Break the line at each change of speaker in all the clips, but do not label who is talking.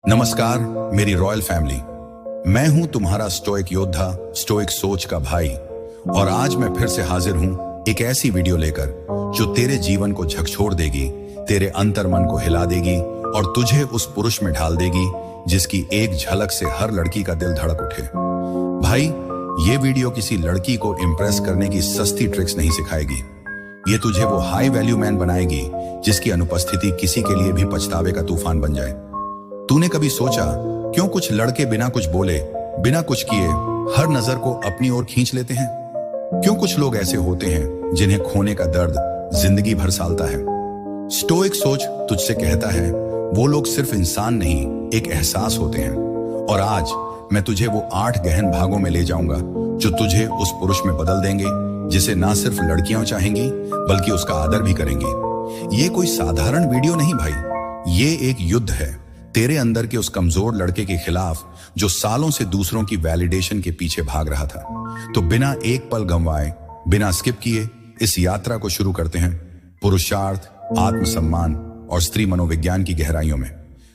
नमस्कार मेरी royal family. मैं हूं तुम्हारा स्टोइक योद्धा, स्टोइक सोच का भाई। और आज मैं फिर से हाजिर हूं एक ऐसी वीडियो लेकर जो तेरे जीवन को झकझोर देगी, तेरे अंतर मन को हिला देगी और तुझे उस पुरुष में ढाल देगी जिसकी एक झलक से हर लड़की का दिल धड़क उठे। भाई, ये वीडियो किसी लड़की को इम्प्रेस करने की सस्ती ट्रिक्स नहीं सिखाएगी। ये तुझे वो हाई वैल्यू मैन बनाएगी जिसकी अनुपस्थिति किसी के लिए भी पछतावे का तूफान बन जाए। तूने कभी सोचा क्यों कुछ लड़के बिना कुछ बोले, बिना कुछ किए हर नजर को अपनी ओर खींच लेते हैं? क्यों कुछ लोग ऐसे होते हैं जिन्हें खोने का दर्द जिंदगी भर सालता है? स्टोइक सोच तुझसे कहता है वो लोग सिर्फ इंसान नहीं, एक एहसास होते हैं। और आज मैं तुझे वो 8 गहन भागों में ले जाऊंगा जो तुझे उस पुरुष में बदल देंगे जिसे ना सिर्फ लड़कियां चाहेंगी बल्कि उसका आदर भी करेंगी। ये कोई साधारण वीडियो नहीं भाई, ये एक युद्ध है तेरे अंदर के उस कमजोर लड़के के खिलाफ जो सालों से दूसरों की वैलिडेशन के पीछे भाग रहा था। तो बिना एक पल गंवाए, बिना स्किप किए इस यात्रा को शुरू करते हैं पुरुषार्थ, आत्मसम्मान और स्त्री मनोविज्ञान की गहराइयों में।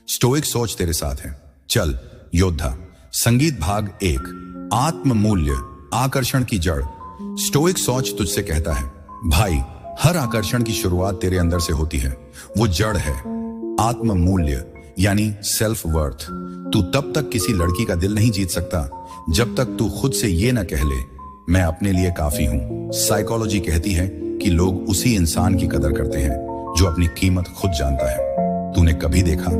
स्टोइक सोच तेरे साथ है। चल योद्धा। संगीत भाग 1, आत्म मूल्य, आकर्षण की जड़। स्टोइक सोच तुझसे कहता है भाई, हर आकर्षण की शुरुआत तेरे अंदर से होती है। वो जड़ है आत्म मूल्य यानी सेल्फ वर्थ। तू तब तक किसी लड़की का दिल नहीं जीत सकता जब तक तू खुद से ये न कह ले मैं अपने लिए काफी हूं। साइकोलॉजी कहती है कि लोग उसी इंसान की कदर करते हैं जो अपनी कीमत खुद जानता है। तूने कभी देखा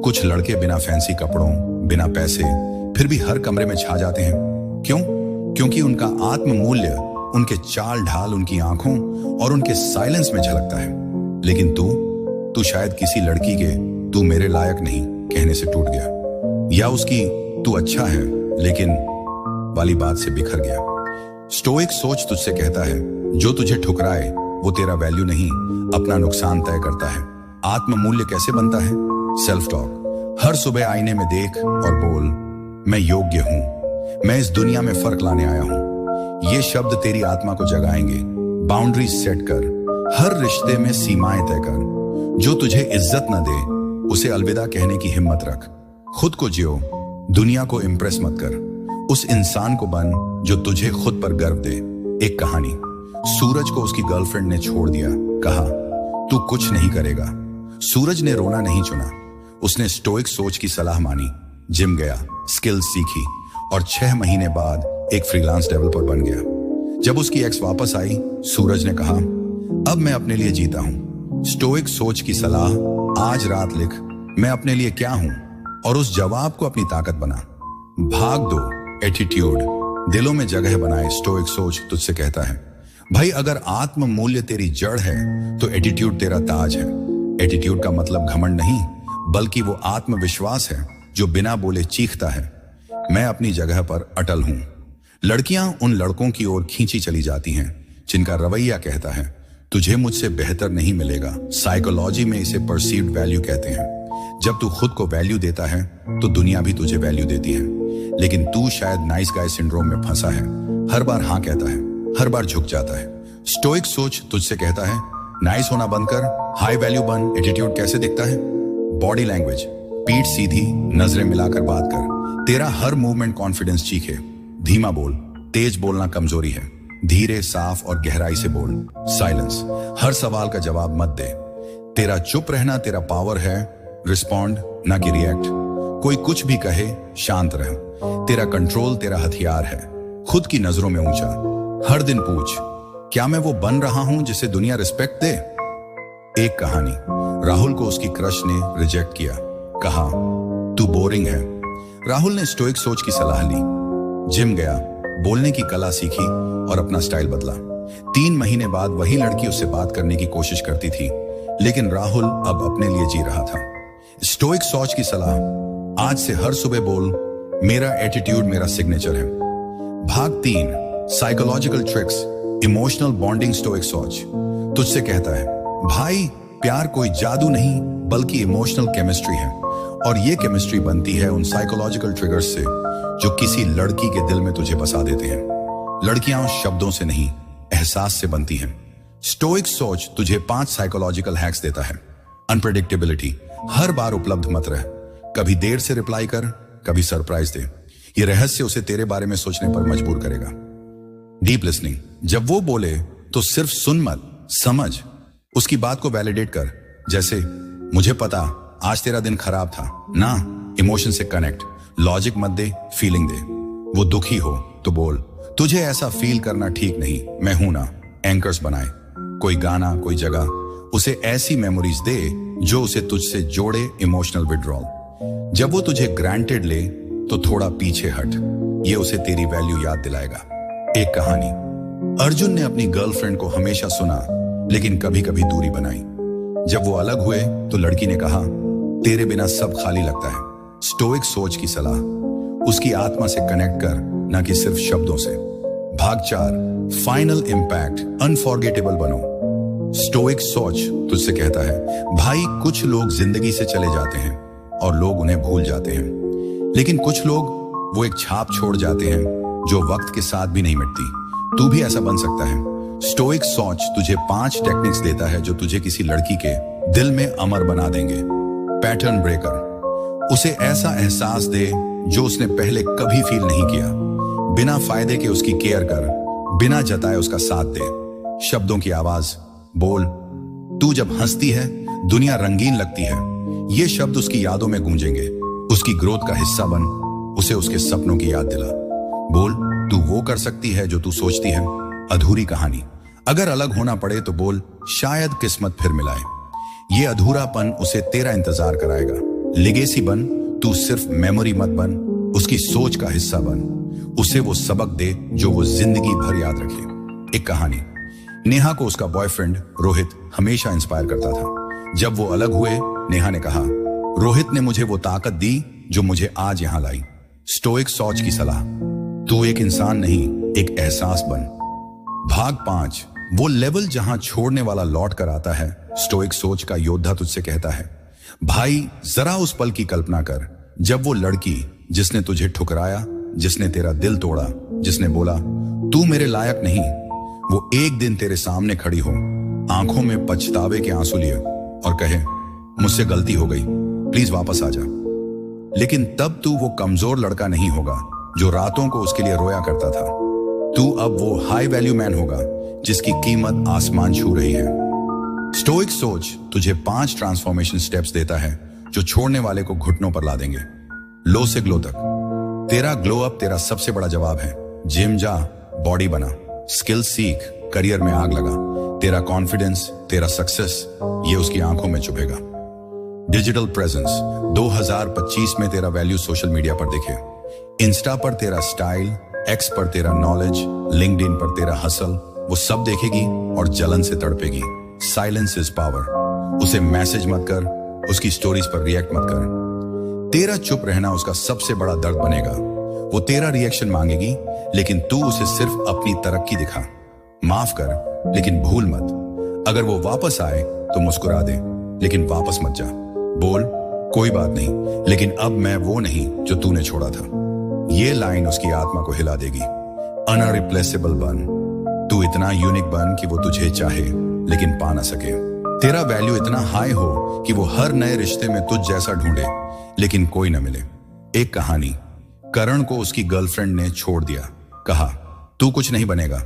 कुछ लड़के बिना फैंसी कपड़ों, बिना पैसे, फिर भी हर कमरे में छा जाते हैं? क्यों? क्योंकि उनका आत्म मूल्य उनके चाल ढाल, उनकी आंखों और उनके साइलेंस में झलकता है। लेकिन तू शायद किसी लड़की के तू मेरे लायक नहीं कहने से टूट गया, या उसकी तू अच्छा है लेकिन वाली बात से बिखर गया। स्टोइक सोच तुझसे कहता है जो तुझे ठुकराए वो तेरा वैल्यू नहीं, अपना नुकसान तय करता है। आत्म मूल्य कैसे बनता है? Self talk. हर सुबह आईने में देख और बोल, मैं योग्य हूं, मैं इस दुनिया में फर्क लाने आया हूं। ये शब्द तेरी आत्मा को जगाएंगे। बाउंड्रीज सेट कर, हर रिश्ते में सीमाएं तय कर। जो तुझे इज्जत न दे उसे अलविदा कहने की हिम्मत रख। खुद को जियो, दुनिया को इंप्रेस मत कर। उस इंसान को बन जो तुझे खुद पर गर्व दे। एक कहानी। सूरज को उसकी गर्लफ्रेंड ने छोड़ दिया। कहा तू कुछ नहीं करेगा। सूरज ने रोना नहीं चुना। उसने स्टोइक सोच की सलाह मानी, जिम गया, स्किल्स सीखी और 6 महीने बाद एक फ्रीलांस डेवलपर बन गया। जब उसकी एक्स वापस आई, सूरज ने कहा अब मैं अपने लिए जीता हूं। स्टोइक सोच की सलाह आज रात लिख, मैं अपने लिए क्या हूं, और उस जवाब को अपनी ताकत बना। भाग 2, एटीट्यूड, दिलों में जगह बनाए। स्टोइक सोच तुझसे कहता है भाई, अगर आत्म मूल्य तेरी जड़ है तो एटीट्यूड तेरा ताज है। एटीट्यूड का मतलब घमंड नहीं, बल्कि वो आत्मविश्वास है जो बिना बोले चीखता है मैं अपनी जगह पर अटल हूं। लड़कियां उन लड़कों की ओर खींची चली जाती हैं जिनका रवैया कहता है तुझे मुझसे बेहतर नहीं मिलेगा। साइकोलॉजी में इसे परसीव्ड वैल्यू कहते हैं। जब तू खुद को वैल्यू देता है तो दुनिया भी तुझे वैल्यू देती है। लेकिन तू शायद नाइस गाय सिंड्रोम में फंसा है। हर बार हाँ कहता है, हर बार झुक जाता है। स्टोइक सोच तुझसे कहता है नाइस होना बंद कर, हाई वैल्यू बन। एटीट्यूड कैसे दिखता है? बॉडी लैंग्वेज, पीठ सीधी, नजरें मिलाकर बात कर। तेरा हर मूवमेंट कॉन्फिडेंस चीखे। धीमा बोल, तेज बोलना कमजोरी है। धीरे, साफ और गहराई से बोल। साइलेंस, हर सवाल का जवाब मत दे। तेरा चुप रहना तेरा पावर है। रिस्पॉन्ड ना कि रिएक्ट। कोई कुछ भी कहे शांत रह। तेरा कंट्रोल तेरा हथियार है। खुद की नजरों में ऊंचा। हर दिन पूछ, क्या मैं वो बन रहा हूं जिसे दुनिया रिस्पेक्ट दे? एक कहानी। राहुल को उसकी क्रश ने रिजेक्ट किया। कहा तू बोरिंग है। राहुल ने स्टोइक सोच की सलाह ली, जिम गया, बोलने की कला सीखी और अपना स्टाइल बदला। 3 महीने बाद वही लड़की उससे बात करने की कोशिश करती थी, लेकिन राहुल अब अपने लिए जी रहा था। स्टोइक सोच की सलाह, आज से हर सुबह बोल, मेरा एटीट्यूड मेरा सिग्नेचर है। भाग 3, psychological tricks, emotional bonding. Stoic सोच तुझसे कहता है भाई, प्यार कोई जादू नहीं बल्कि इमोशनल केमिस्ट्री है। और ये केमिस्ट्री बनती है उन साइकोलॉजिकल ट्रिगर्स से जो किसी लड़की के दिल में तुझे बसा देते हैं। लड़कियां शब्दों से नहीं, एहसास से बनती हैं। स्टोइक सोच तुझे 5 साइकोलॉजिकल हैक्स देता है। अनप्रेडिक्टेबिलिटी, हर बार उपलब्ध मत रह। कभी देर से रिप्लाई कर, कभी सरप्राइज दे। ये रहस्य उसे तेरे बारे में सोचने पर मजबूर करेगा। डीप लिसनिंग, जब वो बोले तो सिर्फ सुन मत, समझ। उसकी बात को वैलिडेट कर, जैसे मुझे पता आज तेरा दिन खराब था ना। इमोशन से कनेक्ट, लॉजिक मत दे, फीलिंग दे। वो दुखी हो तो बोल, तुझे ऐसा फील करना ठीक नहीं, मैं हूं ना। एंकर्स बनाए, कोई गाना, कोई जगह, उसे ऐसी मेमोरीज दे जो उसे तुझसे जोड़े। इमोशनल विड्रॉल, जब वो तुझे ग्रांटेड ले तो थोड़ा पीछे हट, ये उसे तेरी वैल्यू याद दिलाएगा। एक कहानी, अर्जुन ने अपनी गर्लफ्रेंड को हमेशा सुना लेकिन कभी कभी दूरी बनाई। जब वो अलग हुए तो लड़की ने कहा, तेरे बिना सब खाली लगता है। स्टोइक सोच की सलाह, उसकी आत्मा से कनेक्ट कर, ना कि सिर्फ शब्दों से। भाग 4, फाइनल इंपैक्ट, अनफॉरगेटेबल बनो। स्टोइक सोच तुझसे कहता है, भाई कुछ लोग जिंदगी से चले जाते हैं और लोग उन्हें भूल जाते हैं, लेकिन कुछ लोग वो एक छाप छोड़ जाते हैं जो वक्त के साथ भी नहीं मिटती। तू भी ऐसा बन सकता है। स्टोइक सोच तुझे 5 टेक्निक्स देता है जो तुझे किसी लड़की के दिल में अमर बना देंगे। पैटर्न ब्रेकर, उसे ऐसा एहसास दे जो उसने पहले कभी फील नहीं किया। बिना फायदे के उसकी केयर कर, बिना जताए उसका साथ दे। शब्दों की आवाज, बोल, तू जब हंसती है दुनिया रंगीन लगती है। ये शब्द उसकी यादों में गूंजेंगे। उसकी ग्रोथ का हिस्सा बन, उसे उसके सपनों की याद दिला। बोल, तू वो कर सकती है जो तू सोचती है। अधूरी कहानी, अगर अलग होना पड़े तो बोल, शायद किस्मत फिर मिलाए। ये अधूरापन उसे तेरा इंतजार कराएगा। लिगेसी बन, तू सिर्फ मेमोरी मत बन, उसकी सोच का हिस्सा बन। उसे वो सबक दे जो वो जिंदगी भर याद रखे। एक कहानी, नेहा को उसका बॉयफ्रेंड रोहित हमेशा इंस्पायर करता था। जब वो अलग हुए, नेहा ने कहा, रोहित ने मुझे वो ताकत दी जो मुझे आज यहां लाई। स्टोइक सोच की सलाह, तू एक इंसान नहीं, एक एहसास बन। भाग 5, वो लेवल जहां छोड़ने वाला लौट कर आता है। स्टोइक सोच का योद्धा तुझसे कहता है, भाई जरा उस पल की कल्पना कर जब वो लड़की जिसने तुझे ठुकराया, जिसने तेरा दिल तोड़ा, जिसने बोला तू मेरे लायक नहीं, वो एक दिन तेरे सामने खड़ी हो, आंखों में पछतावे के आंसू लिए और कहे, मुझसे गलती हो गई, प्लीज वापस आ जा। लेकिन तब तू वो कमजोर लड़का नहीं होगा जो रातों को उसके लिए रोया करता था। तू अब वो हाई वैल्यू मैन होगा जिसकी कीमत आसमान छू रही है। स्टोइक सोच तुझे 5 ट्रांसफॉर्मेशन स्टेप्स देता है जो छोड़ने वाले को घुटनों पर ला देंगे। लो से ग्लो तक, तेरा ग्लो अप तेरा सबसे बड़ा जवाब है। जिम जा, बॉडी बना, स्किल सीख, करियर में आग लगा। तेरा कॉन्फिडेंस, तेरा सक्सेस, ये उसकी आंखों में चुभेगा। डिजिटल प्रेजेंस, 2025 में तेरा वैल्यू सोशल मीडिया पर दिखे। इंस्टा पर तेरा स्टाइल, एक्स पर तेरा नॉलेज, लिंक्डइन पर तेरा हसल, वो सब देखेगी और जलन से तड़पेगी। साइलेंस इज पावर, उसे मैसेज मत कर, उसकी स्टोरीज पर रिएक्ट मत कर। तेरा चुप रहना उसका सबसे बड़ा दर्द बनेगा। वो तेरा रिएक्शन मांगेगी लेकिन तू उसे सिर्फ अपनी तरक्की दिखा। माफ कर लेकिन भूल मत। अगर वो वापस आए तो मुस्कुरा दे लेकिन वापस मत जा। बोल, कोई बात नहीं, लेकिन अब मैं वो नहीं जो तूने छोड़ा था। ये लाइन उसकी आत्मा को हिला देगी। अनरिप्लेसेबल बन, तू इतना यूनिक बन कि वो तुझे चाहे लेकिन पा ना सके। तेरा वैल्यू इतना हाई हो कि वो हर नए रिश्ते में तुझ जैसा ढूंढे लेकिन कोई न मिले। एक कहानी, करण को उसकी गर्लफ्रेंड ने छोड़ दिया। कहा, तू कुछ नहीं बनेगा।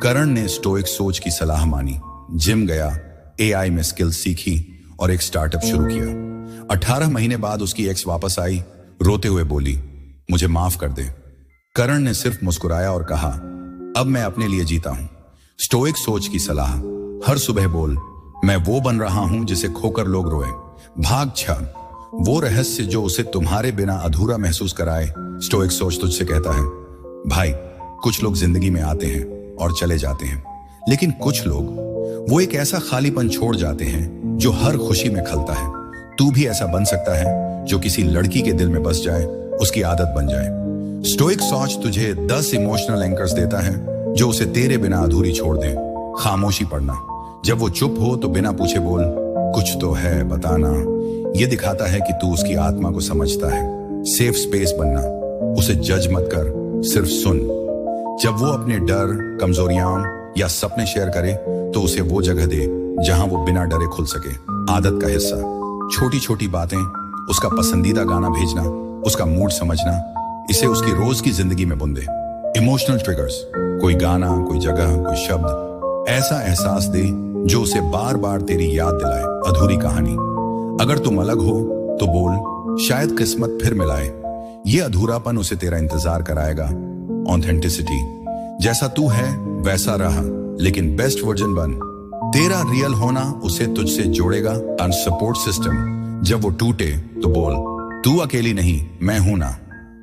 करण ने स्टोइक सोच की सलाह मानी, जिम गया, एआई में स्किल सीखी और एक स्टार्टअप शुरू किया। 18 महीने बाद उसकी एक्स वापस आई, रोते हुए बोली, मुझे माफ कर दे। करण ने सिर्फ मुस्कुराया और कहा, अब मैं अपने लिए जीता हूं। स्टोइक सोच की सलाह, हर सुबह बोल, मैं वो बन रहा हूं जिसे खोकर लोग रोए। भाग 6, वो रहस्य जो उसे तुम्हारे बिना अधूरा महसूस कराए। स्टोइक सोच तुझसे कहता है, भाई कुछ लोग जिंदगी में आते हैं और चले जाते हैं, लेकिन कुछ लोग वो एक ऐसा खालीपन छोड़ जाते हैं जो हर खुशी में खलता है। तू भी ऐसा बन सकता है जो किसी लड़की के दिल में बस जाए, उसकी आदत बन जाए। स्टोइक सोच तुझे 10 इमोशनल एंकर्स देता है जो उसे तेरे बिना अधूरी छोड़ दे। खामोशी पढ़ना, जब वो चुप हो तो बिना पूछे बोल, कुछ तो है बताना। ये दिखाता है कि तू उसकी आत्मा को समझता है। सेफ स्पेस बनना, उसे जज मत कर, सिर्फ सुन। जब वो अपने डर, कमजोरियां या सपने शेयर करे तो उसे वो जगह दे जहां वो बिना डरे खुल सके। आदत का हिस्सा, छोटी छोटी बातें उसका पसंदीदा गाना भेजना, उसका मूड समझना, इसे उसकी रोज की जिंदगी में बुन दे। इमोशनल ट्रिगर्स, कोई गाना, कोई जगह, कोई शब्द ऐसा एहसास दे जो उसे बार बार तेरी याद दिलाए अधूरी कहानी। अगर तुम अलग हो तो बोल, शायद किस्मत फिर मिलाए। ये अधूरापन उसे तेरा इंतजार कराएगा। ऑथेंटिसिटी, जैसा तू है वैसा रहा, लेकिन बेस्ट वर्जन बन। तेरा रियल होना उसे तुझसे जोड़ेगा। एंड सपोर्ट सिस्टम, जब वो टूटे तो बोल, तू अकेली नहीं, मैं हूं ना।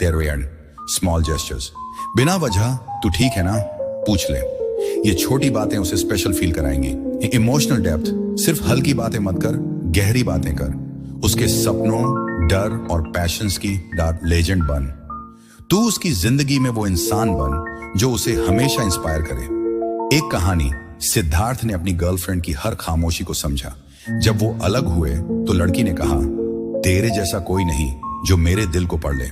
तेरे एंड स्मॉल जेस्चर्स, बिना वजह तू ठीक है ना पूछ ले। ये छोटी बातें उसे स्पेशल फील कराएंगी। इमोशनल डेप्थ, सिर्फ हल्की बातें मत कर, गहरी बातें कर। उसके सपनों, डर और पैशंस की लेजेंड बन। तू उसकी जिंदगी में वो इंसान बन जो उसे हमेशा इंस्पायर करे। एक कहानी, सिद्धार्थ ने अपनी गर्लफ्रेंड की हर खामोशी को समझा। जब वो अलग हुए तो लड़की ने कहा, तेरे जैसा कोई नहीं जो मेरे दिल को पढ़ ले।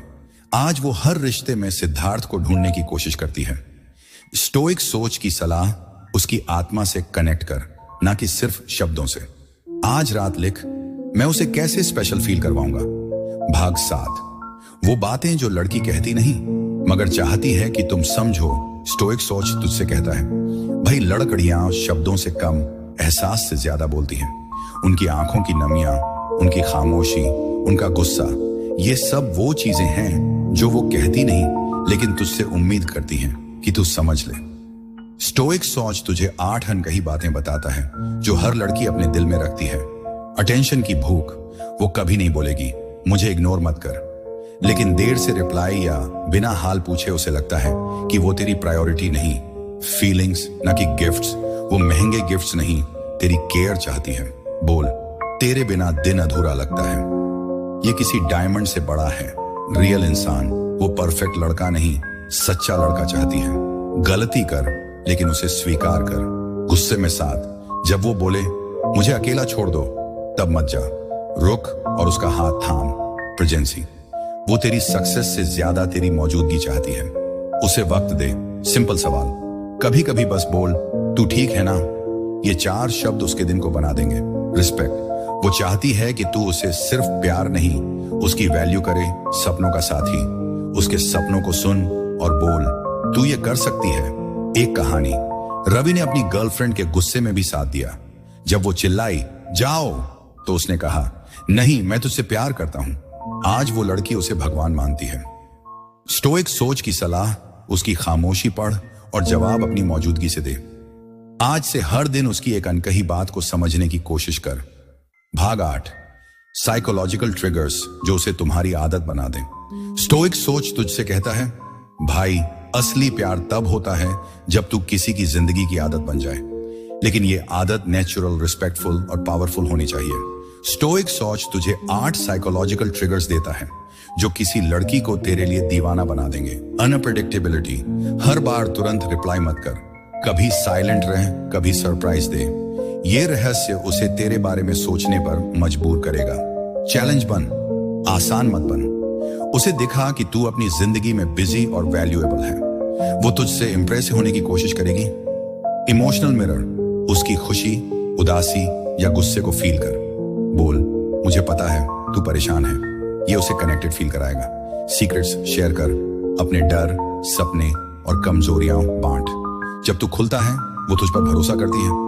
आज वो हर रिश्ते में सिद्धार्थ को ढूंढने की कोशिश करती है। स्टोइक सोच की सलाह, उसकी आत्मा से कनेक्ट कर, ना कि सिर्फ शब्दों से। आज रात लिख, मैं उसे कैसे स्पेशल फील करवाऊंगा। भाग 7, वो बातें जो लड़की कहती नहीं मगर चाहती है कि तुम समझो। स्टोइक सोच तुझसे कहता है, भाई लड़कड़ियां शब्दों से कम, एहसास से ज्यादा बोलती हैं। उनकी आंखों की नमियां, उनकी खामोशी, उनका गुस्सा, ये सब वो चीजें हैं जो वो कहती नहीं लेकिन तुझसे उम्मीद करती हैं कि तू समझ ले। स्टोइक सोच तुझे 8 अनकही बातें बताता है जो हर लड़की अपने दिल में रखती है। अटेंशन की भूख, वो कभी नहीं बोलेगी मुझे इग्नोर मत कर, लेकिन देर से रिप्लाई या बिना हाल पूछे उसे लगता है कि वो तेरी प्रायोरिटी नहीं। फीलिंग्स ना कि गिफ्ट्स, वो महंगे गिफ्ट्स नहीं, तेरी केयर चाहती है। बोल, तेरे बिना दिन अधूरा लगता है। ये किसी डायमंड से बड़ा है। रियल इंसान, वो परफेक्ट लड़का नहीं, सच्चा लड़का चाहती है। गलती कर लेकिन उसे स्वीकार कर। गुस्से में साथ, जब वो बोले मुझे अकेला छोड़ दो, तब मत जा, रुक और उसका हाथ थाम। प्रेजेंसी, वो तेरी सक्सेस से ज्यादा तेरी मौजूदगी चाहती है। उसे वक्त दे। सिंपल सवाल, कभी कभी बस बोल, तू ठीक है ना। ये 4 शब्द उसके दिन को बना देंगे। रिस्पेक्ट, वो चाहती है कि तू उसे सिर्फ प्यार नहीं, उसकी वैल्यू करे। सपनों का साथी, उसके सपनों को सुन और बोल, तू ये कर सकती है। एक कहानी, रवि ने अपनी गर्लफ्रेंड के गुस्से में भी साथ दिया। जब वो चिल्लाई जाओ तो उसने कहा, नहीं मैं तुझसे प्यार करता हूं। आज वो लड़की उसे भगवान मानती है। स्टोइक सोच की सलाह, उसकी खामोशी पढ़ और जवाब अपनी मौजूदगी से दे। आज से हर दिन उसकी एक अनकही बात को समझने की कोशिश कर। भाग 8, साइकोलॉजिकल ट्रिगर्स जो उसे तुम्हारी आदत बना दें। स्टोइक सोच तुझसे कहता है, भाई असली प्यार तब होता है जब तू किसी की जिंदगी की आदत बन जाए, लेकिन ये आदत नेचुरल, रिस्पेक्टफुल और पावरफुल होनी चाहिए। स्टोइक सोच तुझे 8 साइकोलॉजिकल ट्रिगर्स देता है जो किसी लड़की को तेरे लिए दीवाना बना देंगे। अनप्रेडिक्टेबिलिटी, हर बार तुरंत रिप्लाई मत कर, कभी साइलेंट रह, कभी सरप्राइज दे। ये रहस्य उसे तेरे बारे में सोचने पर मजबूर करेगा। चैलेंज बन, आसान मत बन। उसे दिखा कि तू अपनी जिंदगी में बिजी और वैल्यूएबल है। वो तुझसे इंप्रेस होने की कोशिश करेगी। इमोशनल मिरर, उसकी खुशी, उदासी या गुस्से को फील कर। बोल, मुझे पता है तू परेशान है। ये उसे कनेक्टेड फील कराएगा। सीक्रेट्स शेयर कर, अपने डर, सपने और कमजोरियां बांट। जब तू खुलता है वो तुझ पर भरोसा करती है।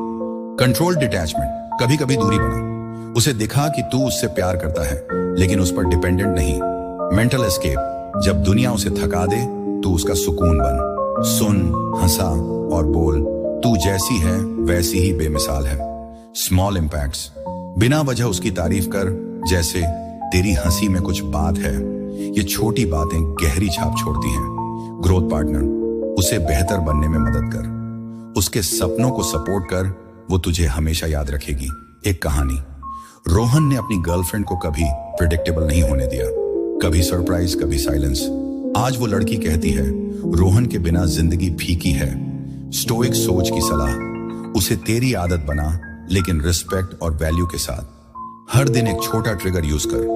कंट्रोल डिटैचमेंट, कभी कभी दूरी बना। उसे दिखा कि तू उससे प्यार करता है लेकिन उस पर डिपेंडेंट नहीं। मेंटल एस्केप, जब दुनिया उसे थका दे तू उसका सुकून बन। सुन, हंसा और बोल, तू जैसी है वैसी ही बेमिसाल है। स्मॉल इम्पैक्ट्स, बिना वजह उसकी तारीफ कर, जैसे तेरी हंसी में कुछ बात है। ये छोटी बातें गहरी छाप छोड़ती हैं। ग्रोथ पार्टनर, उसे बेहतर बनने में मदद कर। उसके सपनों को सपोर्ट कर, वो तुझे हमेशा याद रखेगी। एक कहानी, रोहन ने अपनी गर्लफ्रेंड को कभी प्रेडिक्टेबल नहीं होने दिया, कभी सरप्राइज, कभी साइलेंस। आज वो लड़की कहती है, रोहन के बिना जिंदगी फीकी है। स्टोइक सोच की सलाह, उसे तेरी आदत बना लेकिन रिस्पेक्ट और वैल्यू के साथ। हर दिन एक छोटा ट्रिगर यूज कर।